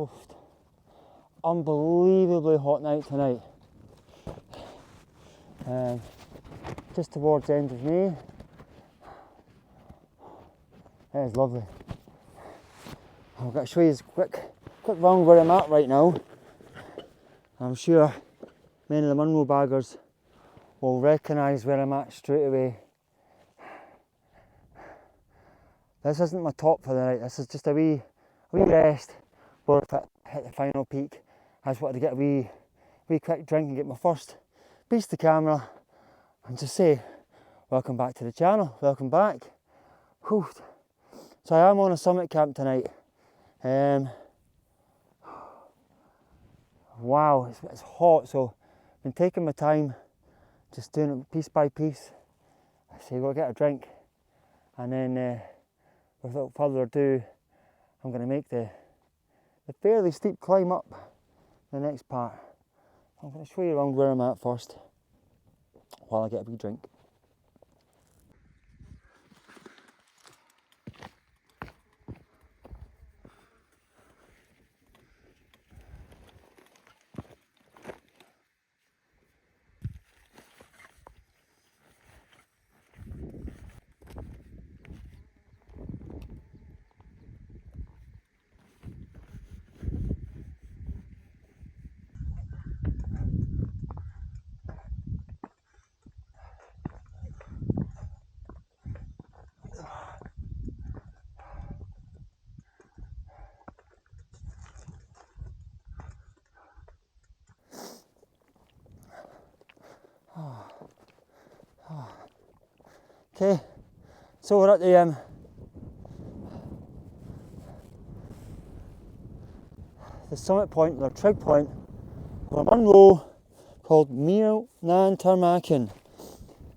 Oh, unbelievably hot night tonight. Just towards the end of May. It is lovely. I've got to show you a quick round where I'm at right now. I'm sure many of the munro baggers will recognise where I'm at straight away. This isn't my top for the night, this is just a wee rest. Or if I hit the final peak, I just wanted to get a wee quick drink and get my first piece to camera and just say, welcome back to the channel, welcome back. Whew. So I am on a summit camp tonight. Wow, it's hot, so I've been taking my time, just doing it piece by piece. I say, go get a drink, and then without further ado, I'm going to make the fairly steep climb up the next part. I'm going to show you around where I'm at first, while I get a wee drink. Okay, so we're at the summit point, the trig point, of a munro called Meall nan Tarmachan.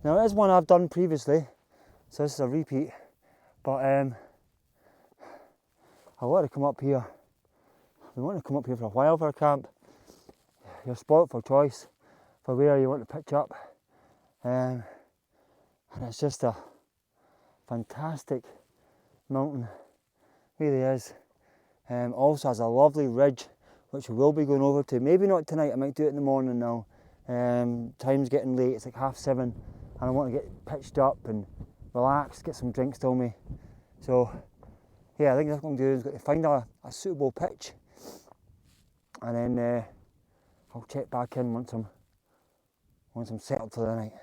Now it is one I've done previously, so this is a repeat, but I want to come up here. I've been wanting to come up here for a while for a camp. You're spoilt for choice for where you want to pitch up. And it's just a fantastic mountain, really is. Also has a lovely ridge which we will be going over to, maybe not tonight, I might do it in the morning now. Time's getting late, it's like 7:30, and I want to get pitched up and relax, get some drinks to me. So yeah, I think that's what I'm doing, is got to find a suitable pitch, and then I'll check back in once I'm settled for the night.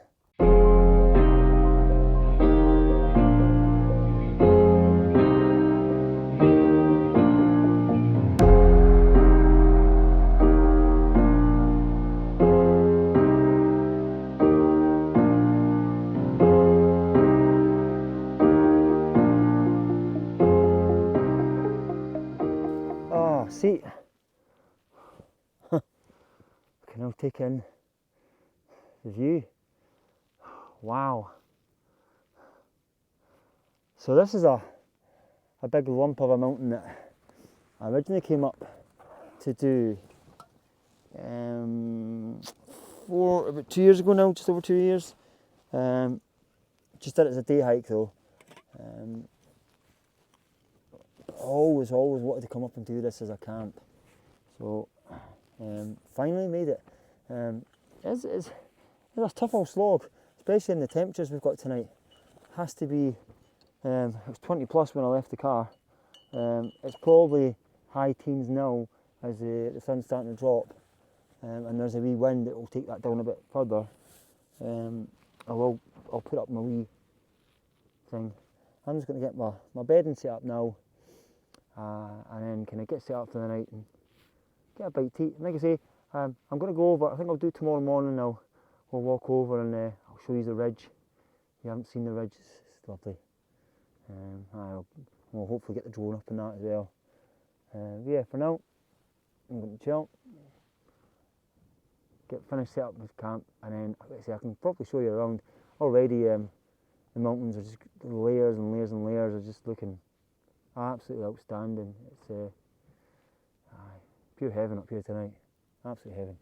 Oh, see, I can now take in the view. Wow. So this is a big lump of a mountain that I originally came up to do about 2 years ago now, just over 2 years. Just did it as a day hike though. Always wanted to come up and do this as a camp. So finally made it. It's a tough old slog, especially in the temperatures we've got tonight. It has to be, it was 20 plus when I left the car. It's probably high teens now as the sun's starting to drop, and there's a wee wind that will take that down a bit further. I'll put up my wee thing. I'm just going to get my bedding set up now, and then kind of get set up for the night and get a bite to eat. And like I say, I'm going to go over, I think I'll do tomorrow morning now. We'll walk over and I'll show you the ridge. If you haven't seen the ridge, it's lovely. We'll hopefully get the drone up in that as well. Yeah, for now, I'm going to chill, get finished set up with camp, and then like I say, I can probably show you around. Already the mountains are just layers and layers and layers are just looking absolutely outstanding. It's pure heaven up here tonight, absolute heaven.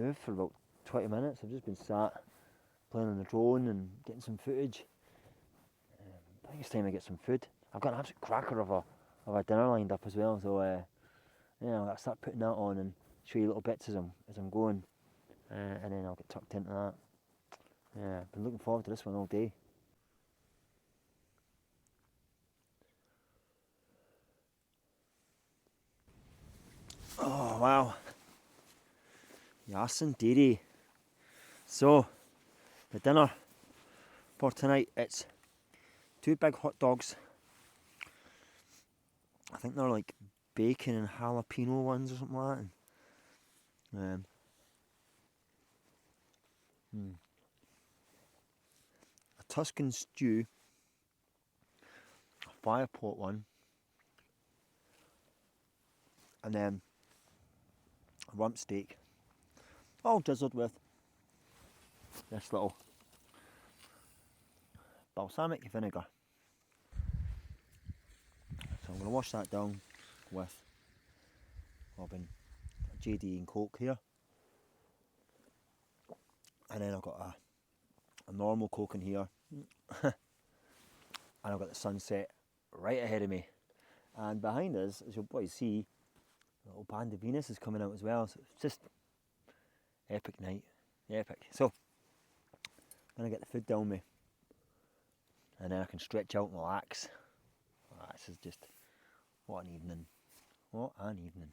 moved for about 20 minutes. I've just been sat playing on the drone and getting some footage. I think it's time to get some food. I've got an absolute cracker of a dinner lined up as well, so yeah, I'll start putting that on and show you little bits as I'm going, and then I'll get tucked into that. Yeah, I've been looking forward to this one all day. Oh wow, yes indeedy. So, the dinner for tonight, it's 2 big hot dogs. I think they're like bacon and jalapeno ones or something like that. A Tuscan stew, a fire pot one, and then a rump steak, all drizzled with this little balsamic vinegar. So I'm going to wash that down with Robin, JD and Coke here, and then I've got a normal Coke in here, and I've got the sunset right ahead of me, and behind us, as you'll probably see, the little band of Venus is coming out as well, so it's just epic night, epic. So I'm going to get the food down me, and then I can stretch out and relax. This is just, what an evening, what an evening.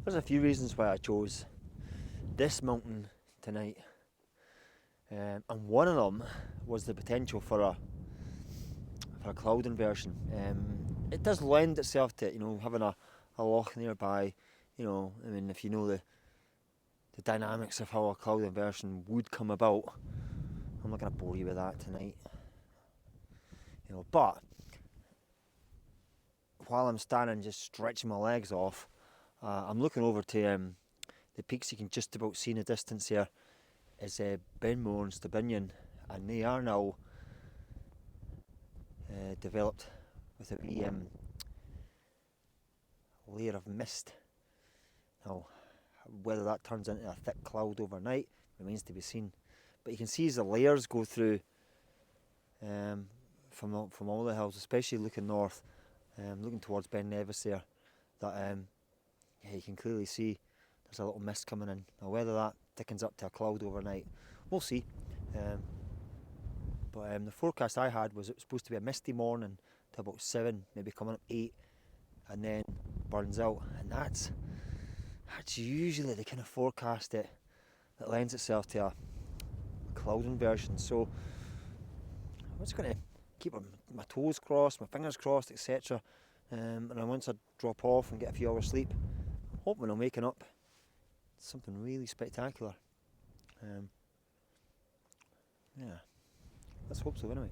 There's a few reasons why I chose this mountain tonight, and one of them was the potential for a cloud inversion. It does lend itself to, having a loch nearby. I mean, if you know the dynamics of how a cloud inversion would come about, I'm not going to bore you with that tonight. But while I'm standing just stretching my legs off, I'm looking over to the peaks you can just about see in the distance here is Meall nan Tarmachan, and they are now developed with a wee layer of mist. Now, whether that turns into a thick cloud overnight remains to be seen. But you can see as the layers go through from all the hills, especially looking north, looking towards Ben Nevis there, that you can clearly see there's a little mist coming in. Now, whether that thickens up to a cloud overnight, we'll see. But the forecast I had was it was supposed to be a misty morning to about 7, maybe coming up 8, and then burns out. And that's usually the kind of forecast that lends itself to a cloud inversion. So I'm just going to keep my toes crossed, my fingers crossed, etc. And then once I drop off and get a few hours sleep, hoping I'm waking up something really spectacular. Yeah, let's hope so anyway.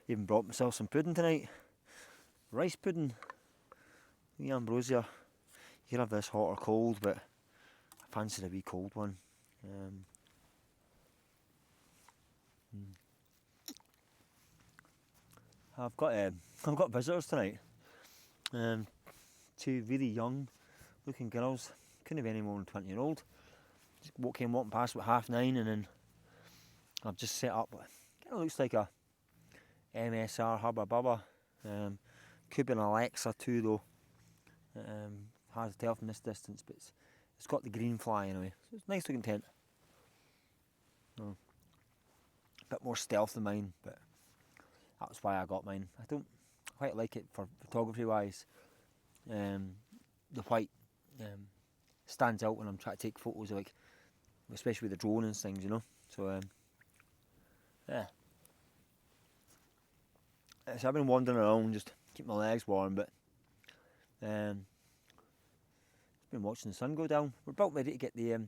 Even brought myself some pudding tonight. Rice pudding. The ambrosia. You can have this hot or cold, but I fancied a wee cold one. I've got visitors tonight. 2 really young looking girls. Couldn't be any more than 20-year-old. Just came walking past about 9:30, and then I've just set up. Kind of looks like a MSR Hubba Bubba. Could be an Alexa too though. Hard to tell from this distance, but it's got the green fly anyway. So it's a nice looking tent. A bit more stealth than mine, but that's why I got mine. I don't quite like it for photography wise. The white stands out when I'm trying to take photos, like especially with the drone and things, So yeah. So I've been wandering around, just keep my legs warm, but just been watching the sun go down. We're about ready to get the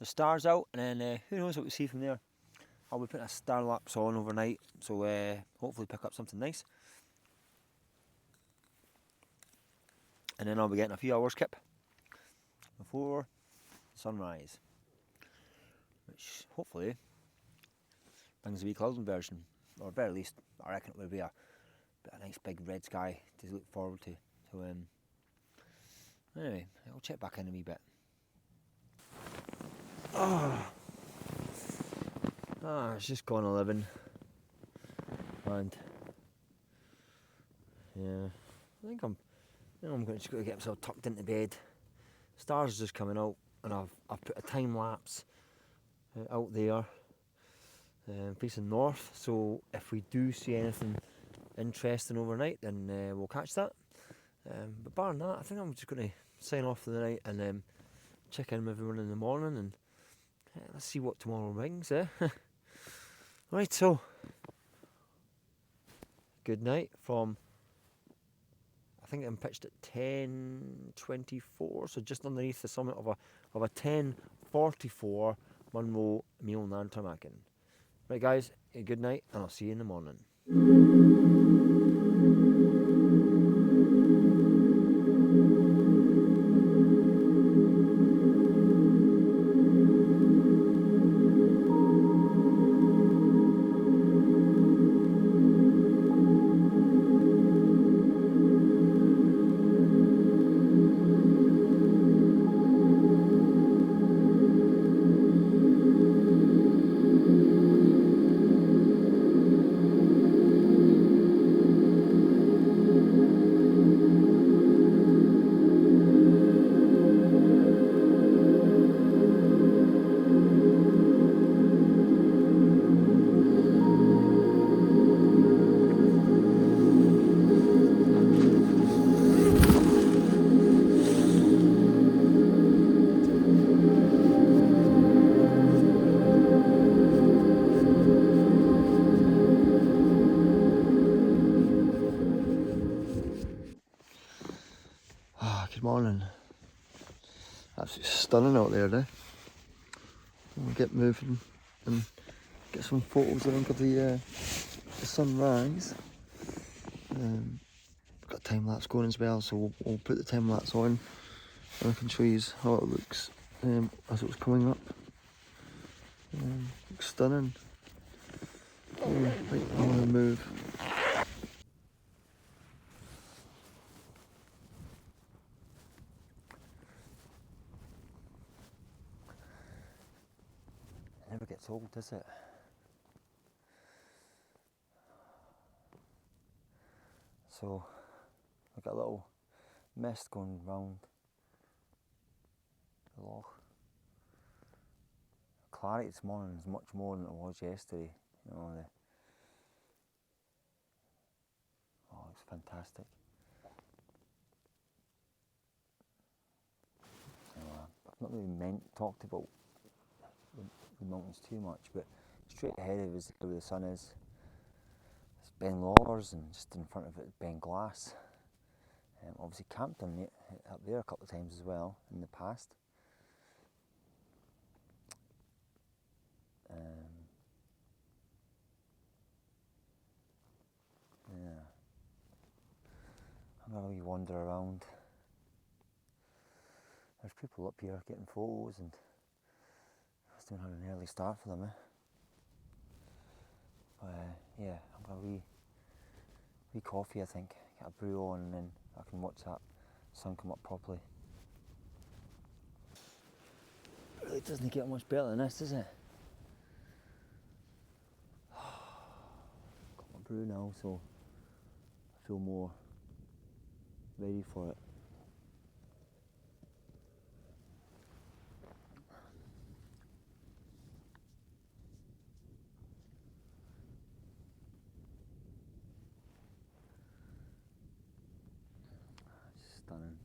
stars out, and then who knows what we see from there. I'll be putting a star lapse on overnight, so hopefully pick up something nice. and then I'll be getting a few hours kip before sunrise, which hopefully brings a wee clouding version, or at very least I reckon it will be a nice big red sky to look forward to. So anyway, I'll check back in a wee bit. It's just gone 11, and yeah, I think I'm just going to get myself tucked into bed. Stars are just coming out, and I've put a time lapse out there facing north. So if we do see anything interesting overnight, then we'll catch that. But barring that, I think I'm just going to sign off for the night and check in with everyone in the morning, and let's see what tomorrow brings. Right, so good night from, I think I'm pitched at 10:24, so just underneath the summit of a 10:44 Munro Meall nan Tarmachan. Right guys, good night, and I'll see you in the morning. Good morning. Absolutely stunning out there, We'll get moving and get some photos, I think, of the sunrise. Got a time lapse going as well, so we'll put the time lapse on and I can show you how it looks as it was coming up. Looks stunning. Right, I'm going to move. It never gets old, does it? So I've got a little mist going round the loch. Clarity this morning is much more than it was yesterday. Oh, it's fantastic. I've not really talked about the mountains too much, but straight ahead of us where the sun is, it's Ben Lawlers, and just in front of it Ben Glass. Obviously camped on it up there a couple of times as well in the past. Yeah, I'm gonna wander around. There's people up here getting photos, and I still had an early start for them. Yeah, I'm gonna wee coffee, I think. Get a brew on, and then I can watch that sun come up properly. It really doesn't get much better than this, does it? Got my brew now, so I feel more ready for it. It's stunning.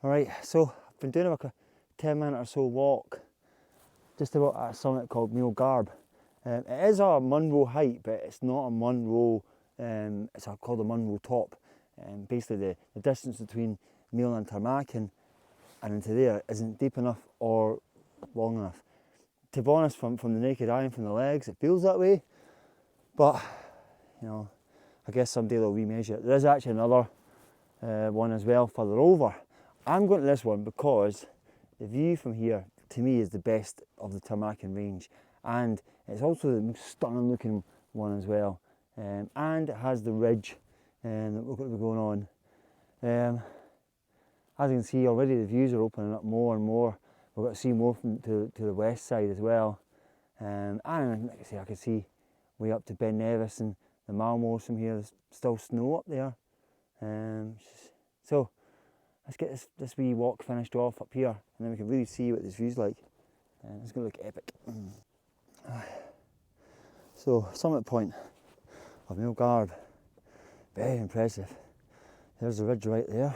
Alright, so I've been doing like a 10-minute or so walk just about at a summit called Meall Garb. It is a munro height, but it's not a munro, it's called a munro top. Basically the distance between Meall nan Tarmachan and into there isn't deep enough or long enough. To be honest, from the naked eye and from the legs, it feels that way, but you know, I guess someday they'll remeasure it. There is actually another one as well further over. I'm going to this one because the view from here, to me, is the best of the Tarmachan range, and it's also the most stunning looking one as well, and it has the ridge that we're going to be going on. As you can see already, the views are opening up more and more. We've got to see more from to the west side as well, and like I say, I can see way up to Ben Nevis and the Malmores from here. There's still snow up there, so let's get this wee walk finished off up here, and then we can really see what this view's like. It's going to look epic. So, summit point of Meall Garb, very impressive. There's the ridge right there.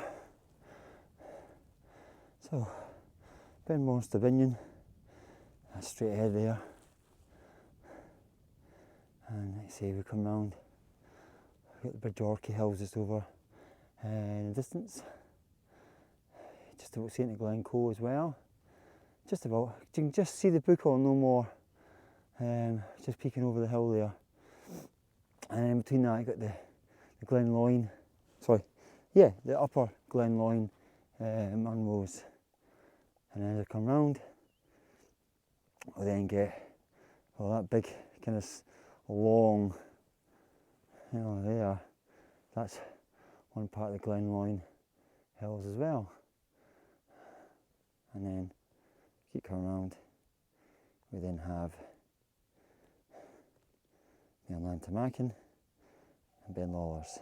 So, Ben Monster Binion, that's straight ahead there. And like I say, we come round, we've got the Bridge Orchy Hills just over in the distance. Just about St Glencoe as well. Just about, you can just see the Buchel no more, just peeking over the hill there. And in between that, you got the Glen Loyne, the upper Glen Loyne munros. And as I come round, we'll then get that big kind of long, there. That's one part of the Glen Loyne hills as well. And then keep coming around, we then have Meall nan Tarmachan and Ben Lawlers.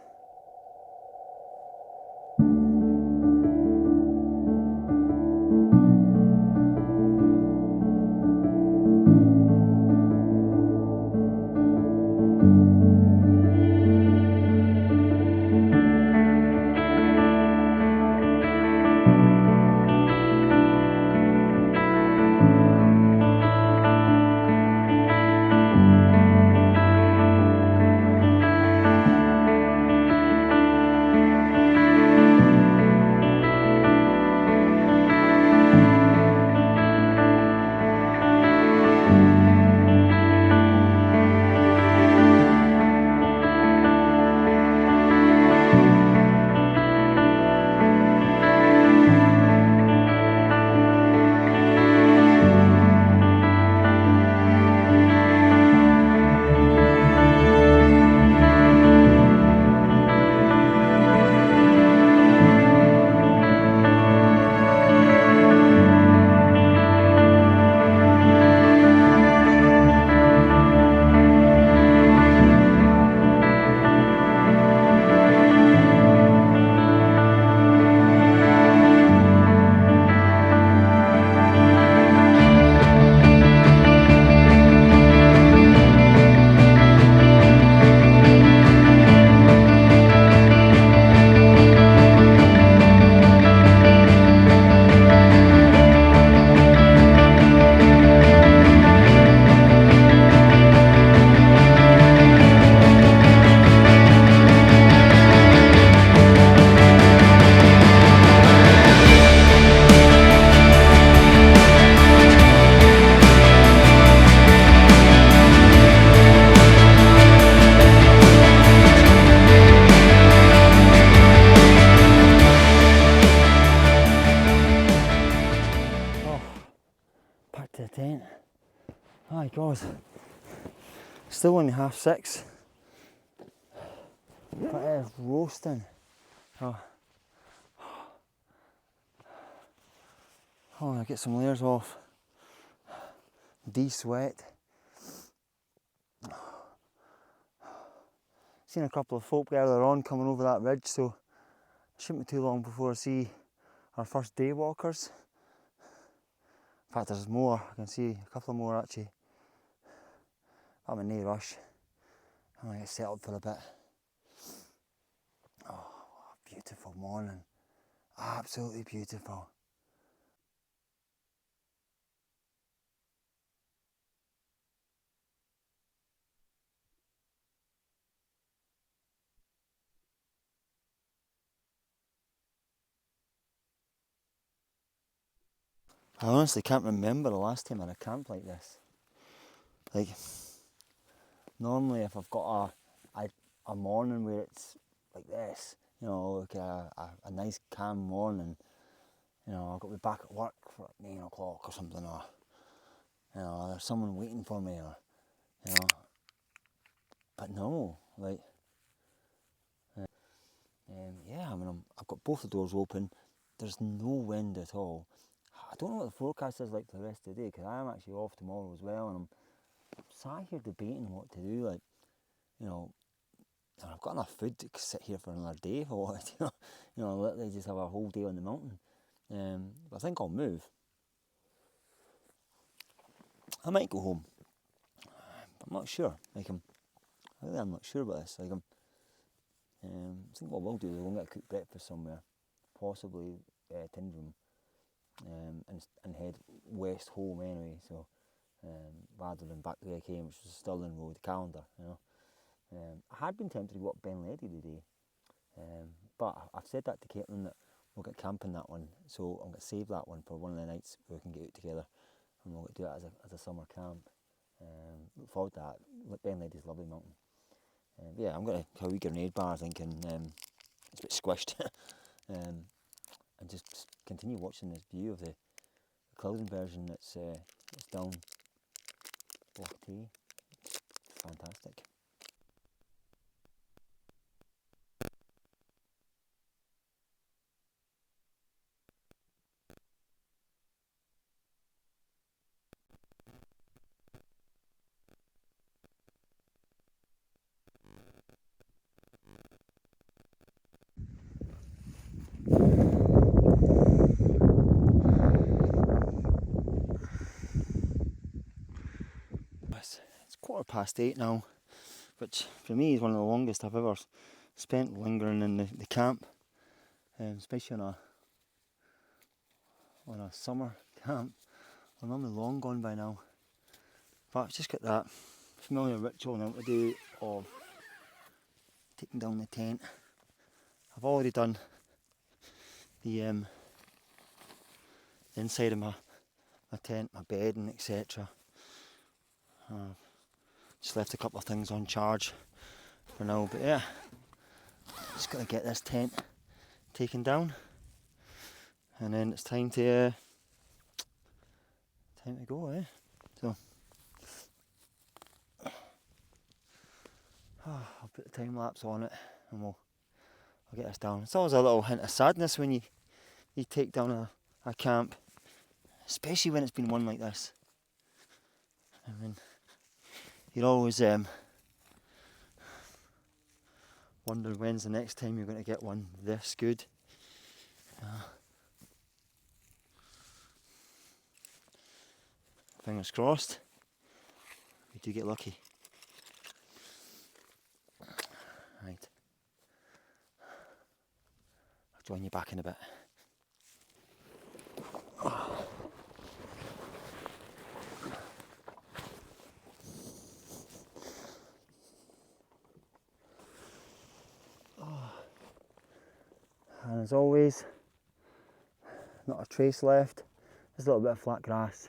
To the tent. My God, still only 6:30, but it is roasting. Oh, I get some layers off. De-sweat. Seen a couple of folk earlier on coming over that ridge, so it shouldn't be too long before I see our first day walkers. In fact, there's more. I can see a couple more actually. I'm in no rush. I'm going to get settled for a bit. Oh, beautiful morning. Absolutely beautiful. I honestly can't remember the last time I had a camp like this. Like, normally if I've got a morning where it's like this, you know, like a nice calm morning, you know, I've got to be back at work for like 9 o'clock or something, or, you know, there's someone waiting for me, or, you know, but no, like, yeah, I mean, I've got both the doors open, there's no wind at all. I don't know what the forecast is like for the rest of the day, because I'm actually off tomorrow as well, and I'm sat here debating what to do, like, you know, I've got enough food to sit here for another day if I wanted, you know, literally just have a whole day on the mountain. But I think I'll move. I might go home, but I'm not sure. Like, I'm not sure about this. Like, I think what we'll do is we'll get a cooked breakfast somewhere, possibly Tyndrum, and head west home anyway. So rather than back the way I came, which was Stirling Road, calendar, you know. I had been tempted to go up Ben Ledy today, but I've said that to Caitlin that we'll get camping that one, so I'm going to save that one for one of the nights where we can get out together, and we'll do it as a summer camp. Look forward to that. Ben Ledy's a lovely mountain. Yeah, I'm going to have a wee grenade bar, I think, and it's a bit squished, and just continue watching this view of the cloud inversion that's down Loch Tay. Fantastic. It's 8:15 now, which for me is one of the longest I've ever spent lingering in the camp, especially on a summer camp. I'm normally long gone by now, but I've just got that familiar ritual now to do of taking down the tent. I've already done the inside of my tent, my bed and etc. Just left a couple of things on charge for now, but yeah, just got to get this tent taken down, and then it's time to go, eh? So I'll put the time lapse on it, and I'll get this down. It's always a little hint of sadness when you take down a camp, especially when it's been one like this. I mean, you're always wonder when's the next time you're going to get one this good. Fingers crossed, we do get lucky. Right, I'll join you back in a bit. And as always, not a trace left, just a little bit of flat grass.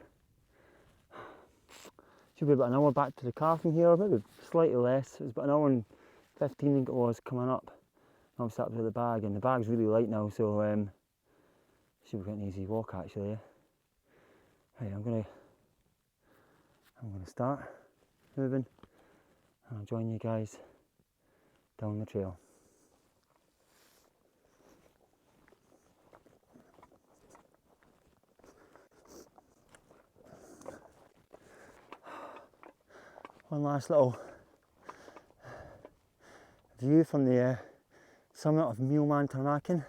Should be about an hour back to the car from here, maybe slightly less. It was about an hour and 15 I think it was coming up. I'm sat with the bag, and the bag's really light now, so should be quite an easy walk actually. Right, I'm gonna start moving, and I'll join you guys down the trail. One last little view from the summit of Meall nan Tarmachan.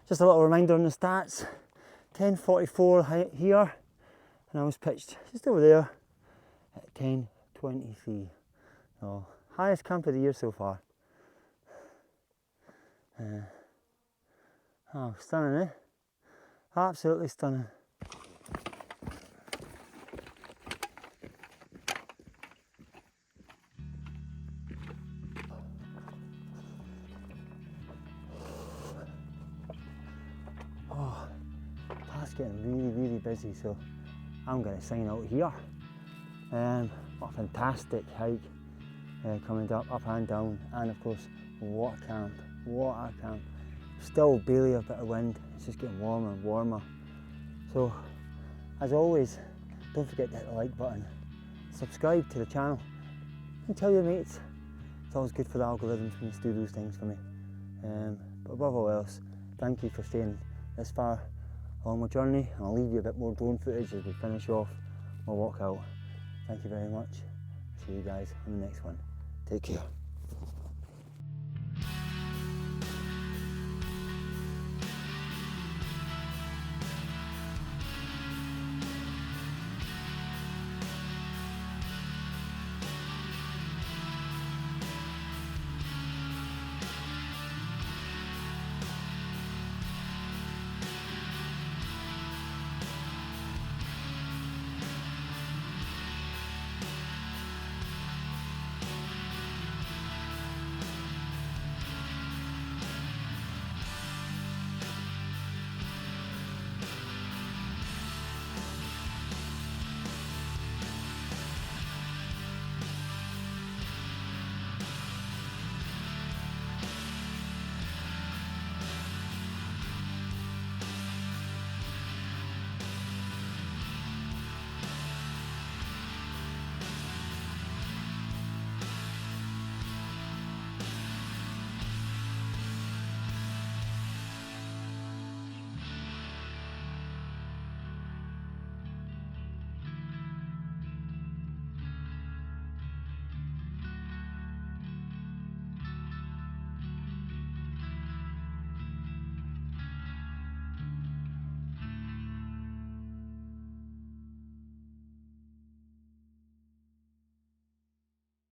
Just a little reminder on the stats. 10:44 here, and I was pitched just over there at 10:23. So highest camp of the year so far. Oh, stunning, eh? Absolutely stunning. it's getting really busy, so I'm going to sign out here. What a fantastic hike, coming up and down, and of course what a camp, Still barely a bit of wind, it's just getting warmer and warmer. So as always, don't forget to hit the like button, subscribe to the channel, and tell your mates. It's always good for the algorithms when you do those things for me. But above all else, thank you for staying this far along my journey, and I'll leave you a bit more drone footage as we finish off my walk out. Thank you very much. See you guys on the next one. Take care.